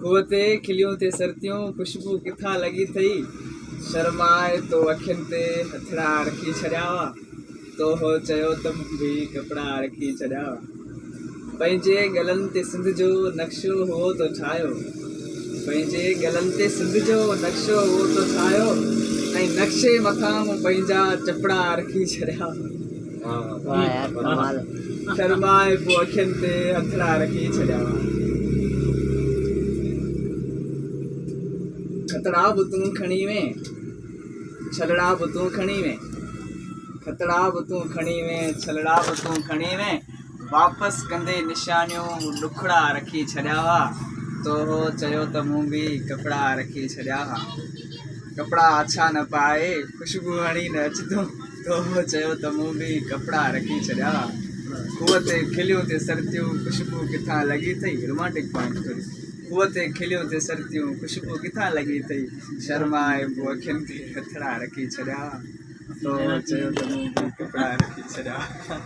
कुवते खिलियूं ते सरतियूं खुशबू किथां लगी थई। शर्माए तो अखियुनि ते हथड़ा रखी छॾिया हुआ। तो हो चयो त भी कपड़ा रखी छॾिया हुआ। पंहिंजे गलनि ते सिंध जो नक्शो हो तो ठाहियो। पंहिंजे गलनि ते सिंध जो नक्शो हो तो ठाहियो ऐं नक्शे मथां मूं पंहिंजा चपड़ा रखी छॾिया। वाह यार कमाल। शर्माए पोइ अखियुनि ते हथड़ा रखी छॾिया हुआ। खतड़ा बि तूं खणी में, छलड़ा बि तूं खणी में। खतड़ा बि तूं खणी में, छलड़ा बि तूं खणी में। वापसि कंदे निशानियूं ॾुखड़ा रखी छॾिया हुआ। तो हो चयो त मूं बि कपिड़ा रखी छॾिया हुआ। कपिड़ा अच्छा न पाए खुशबू हणी न अचंदो। तो हो चयो त मूं बि कपिड़ा रखी छॾिया हुआ। कुवते खिलियूं ते सरतियूं खुशबू किथां लॻी थई। रोमांटिक पॉइंट थोरी। कुवते खिलियूं ते सरतियूं खुशबू किथां लॻी थई। शर्माए पोइ अखियुनि ते हथड़ा रखी छॾिया हुआ। तो हो चयो त मूं बि कपिड़ा रखी छॾिया हुआ।